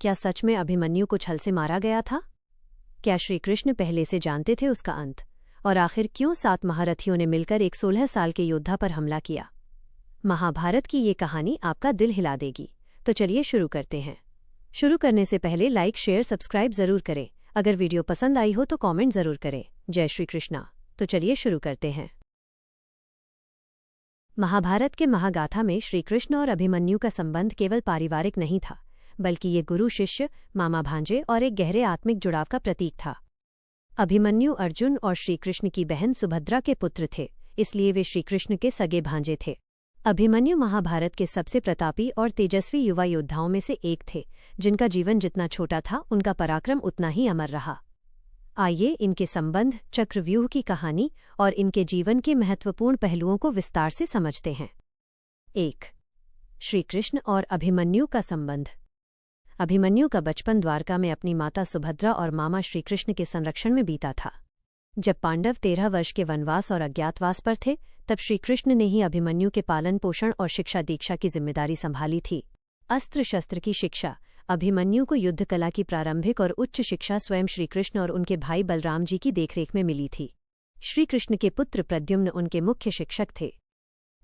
क्या सच में अभिमन्यु को छल से मारा गया था? क्या श्रीकृष्ण पहले से जानते थे उसका अंत? और आखिर क्यों 7 महारथियों ने मिलकर एक 16 साल के योद्धा पर हमला किया? महाभारत की ये कहानी आपका दिल हिला देगी। तो चलिए शुरू करते हैं। शुरू करने से पहले लाइक, शेयर, सब्सक्राइब जरूर करें। अगर वीडियो पसंद आई हो तो कमेंट जरूर करें। जय श्री कृष्णा। तो चलिए शुरू करते हैं। महाभारत के महागाथा में श्रीकृष्ण और अभिमन्यु का संबंध केवल पारिवारिक नहीं था, बल्कि ये गुरु शिष्य, मामा भांजे और एक गहरे आत्मिक जुड़ाव का प्रतीक था। अभिमन्यु अर्जुन और श्रीकृष्ण की बहन सुभद्रा के पुत्र थे, इसलिए वे श्रीकृष्ण के सगे भांजे थे। अभिमन्यु महाभारत के सबसे प्रतापी और तेजस्वी युवा योद्धाओं में से एक थे, जिनका जीवन जितना छोटा था उनका पराक्रम उतना ही अमर रहा। आइए इनके संबंध, चक्रव्यूह की कहानी और इनके जीवन के महत्वपूर्ण पहलुओं को विस्तार से समझते हैं। 1. श्रीकृष्ण और अभिमन्यु का संबंध। अभिमन्यु का बचपन द्वारका में अपनी माता सुभद्रा और मामा श्रीकृष्ण के संरक्षण में बीता था। जब पांडव 13 वर्ष के वनवास और अज्ञातवास पर थे, तब श्रीकृष्ण ने ही अभिमन्यु के पालन पोषण और शिक्षा दीक्षा की जिम्मेदारी संभाली थी। अस्त्र शस्त्र की शिक्षा। अभिमन्यु को युद्ध कला की प्रारंभिक और उच्च शिक्षा स्वयं श्रीकृष्ण और उनके भाई बलराम जी की देखरेख में मिली थी। श्रीकृष्ण के पुत्र प्रद्युम्न उनके मुख्य शिक्षक थे।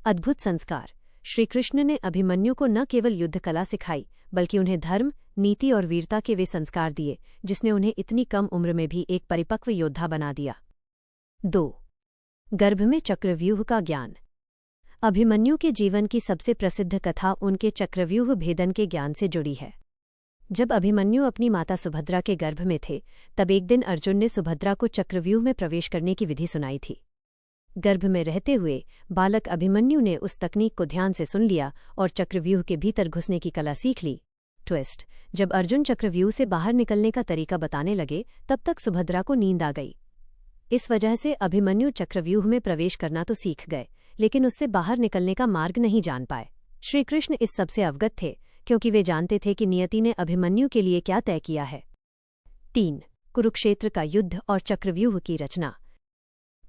अद्भुत संस्कार। श्रीकृष्ण ने अभिमन्यु को न केवल युद्ध कला सिखाई, बल्कि उन्हें धर्म, नीति और वीरता के वे संस्कार दिए, जिसने उन्हें इतनी कम उम्र में भी एक परिपक्व योद्धा बना दिया। 2. गर्भ में चक्रव्यूह का ज्ञान। अभिमन्यु के जीवन की सबसे प्रसिद्ध कथा उनके चक्रव्यूह भेदन के ज्ञान से जुड़ी है। जब अभिमन्यु अपनी माता सुभद्रा के गर्भ में थे, तब एक दिन अर्जुन ने सुभद्रा को चक्रव्यूह में प्रवेश करने की विधि सुनाई थी। गर्भ में रहते हुए बालक अभिमन्यु ने उस तकनीक को ध्यान से सुन लिया और चक्रव्यूह के भीतर घुसने की कला सीख ली। ट्विस्ट। जब अर्जुन चक्रव्यूह से बाहर निकलने का तरीका बताने लगे, तब तक सुभद्रा को नींद आ गई। इस वजह से अभिमन्यु चक्रव्यूह में प्रवेश करना तो सीख गए, लेकिन उससे बाहर निकलने का मार्ग नहीं जान पाए। श्रीकृष्ण इस सबसे अवगत थे, क्योंकि वे जानते थे कि नियति ने अभिमन्यु के लिए क्या तय किया है। 3. कुरुक्षेत्र का युद्ध और चक्रव्यूह की रचना।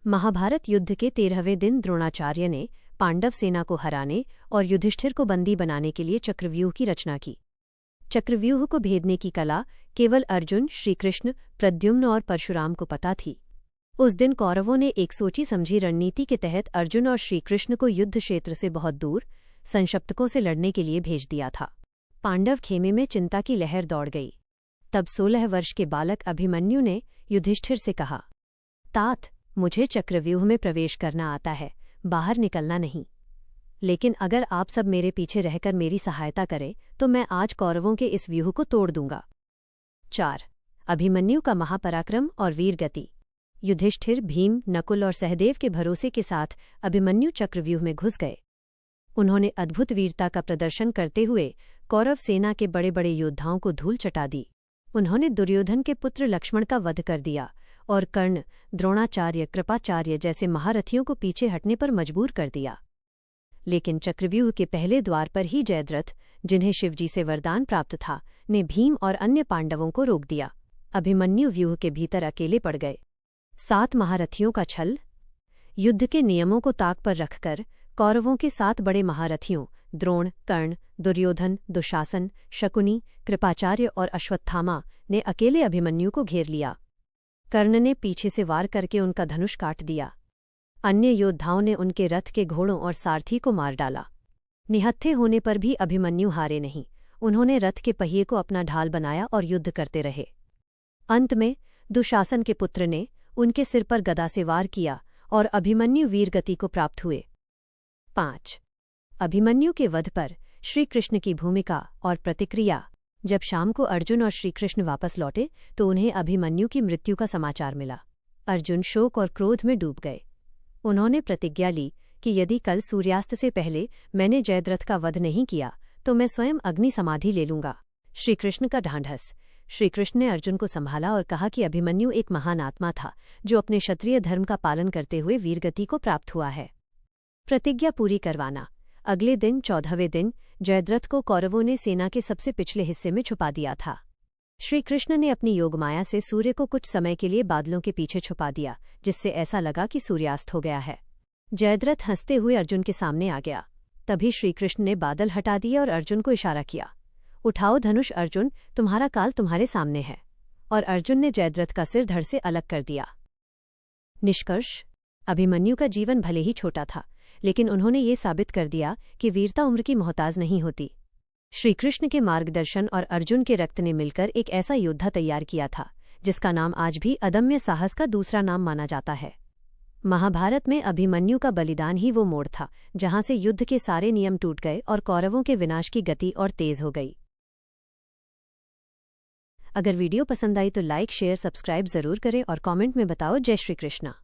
महाभारत युद्ध के 13वें दिन द्रोणाचार्य ने पांडव सेना को हराने और युधिष्ठिर को बंदी बनाने के लिए चक्रव्यूह की रचना की। चक्रव्यूह को भेदने की कला केवल अर्जुन, श्रीकृष्ण, प्रद्युम्न और परशुराम को पता थी। उस दिन कौरवों ने एक सोची समझी रणनीति के तहत अर्जुन और श्रीकृष्ण को युद्ध क्षेत्र से बहुत दूर संशप्तकों से लड़ने के लिए भेज दिया था। पांडव खेमे में चिंता की लहर दौड़ गई। तब 16 वर्ष के बालक अभिमन्यु ने युधिष्ठिर से कहा, तात, मुझे चक्रव्यूह में प्रवेश करना आता है, बाहर निकलना नहीं। लेकिन अगर आप सब मेरे पीछे रहकर मेरी सहायता करें, तो मैं आज कौरवों के इस व्यूह को तोड़ दूंगा। 4. अभिमन्यु का महापराक्रम और वीर गति। युधिष्ठिर, भीम, नकुल और सहदेव के भरोसे के साथ अभिमन्यु चक्रव्यूह में घुस गए। उन्होंने अद्भुत वीरता का प्रदर्शन करते हुए कौरव सेना के बड़े बड़े योद्धाओं को धूल चटा दी। उन्होंने दुर्योधन के पुत्र लक्ष्मण का वध कर दिया और कर्ण, द्रोणाचार्य, कृपाचार्य जैसे महारथियों को पीछे हटने पर मजबूर कर दिया। लेकिन चक्रव्यूह के पहले द्वार पर ही जयद्रथ, जिन्हें शिवजी से वरदान प्राप्त था, ने भीम और अन्य पांडवों को रोक दिया। अभिमन्यु व्यूह के भीतर अकेले पड़ गए। 7 महारथियों का छल। युद्ध के नियमों को ताक पर रखकर कौरवों के 7 बड़े महारथियों द्रोण, कर्ण, दुर्योधन, दुशासन, शकुनी, कृपाचार्य और अश्वत्थामा ने अकेले अभिमन्यु को घेर लिया। कर्ण ने पीछे से वार करके उनका धनुष काट दिया। अन्य योद्धाओं ने उनके रथ के घोड़ों और सारथी को मार डाला। निहत्थे होने पर भी अभिमन्यु हारे नहीं। उन्होंने रथ के पहिए को अपना ढाल बनाया और युद्ध करते रहे। अंत में दुशासन के पुत्र ने उनके सिर पर गदा से वार किया और अभिमन्यु वीरगति को प्राप्त हुए। 5. अभिमन्यु के वध पर श्रीकृष्ण की भूमिका और प्रतिक्रिया। जब शाम को अर्जुन और श्रीकृष्ण वापस लौटे, तो उन्हें अभिमन्यु की मृत्यु का समाचार मिला। अर्जुन शोक और क्रोध में डूब गए। उन्होंने प्रतिज्ञा ली कि यदि कल सूर्यास्त से पहले मैंने जयद्रथ का वध नहीं किया, तो मैं स्वयं अग्नि समाधि ले लूंगा। श्रीकृष्ण का ढांढस। श्रीकृष्ण ने अर्जुन को संभाला और कहा कि अभिमन्यु एक महान आत्मा था, जो अपने क्षत्रिय धर्म का पालन करते हुए वीरगति को प्राप्त हुआ है। प्रतिज्ञा पूरी करवाना। अगले दिन 14वें दिन जयद्रथ को कौरवों ने सेना के सबसे पिछले हिस्से में छुपा दिया था। श्रीकृष्ण ने अपनी योगमाया से सूर्य को कुछ समय के लिए बादलों के पीछे छुपा दिया, जिससे ऐसा लगा कि सूर्यास्त हो गया है। जयद्रथ हंसते हुए अर्जुन के सामने आ गया। तभी श्रीकृष्ण ने बादल हटा दिए और अर्जुन को इशारा किया। उठाओ धनुष अर्जुन, तुम्हारा काल तुम्हारे सामने है। और अर्जुन ने जयद्रथ का सिर धड़ से अलग कर दिया। निष्कर्ष: अभिमन्यु का जीवन भले ही छोटा था, लेकिन उन्होंने ये साबित कर दिया कि वीरता उम्र की मोहताज नहीं होती। श्रीकृष्ण के मार्गदर्शन और अर्जुन के रक्त ने मिलकर एक ऐसा योद्धा तैयार किया था जिसका नाम आज भी अदम्य साहस का दूसरा नाम माना जाता है। महाभारत में अभिमन्यु का बलिदान ही वो मोड़ था जहां से युद्ध के सारे नियम टूट गए और कौरवों के विनाश की गति और तेज हो गई। अगर वीडियो पसंद आई तो लाइक, शेयर, सब्सक्राइब जरूर करें और कमेंट में बताओ जय श्री कृष्णा।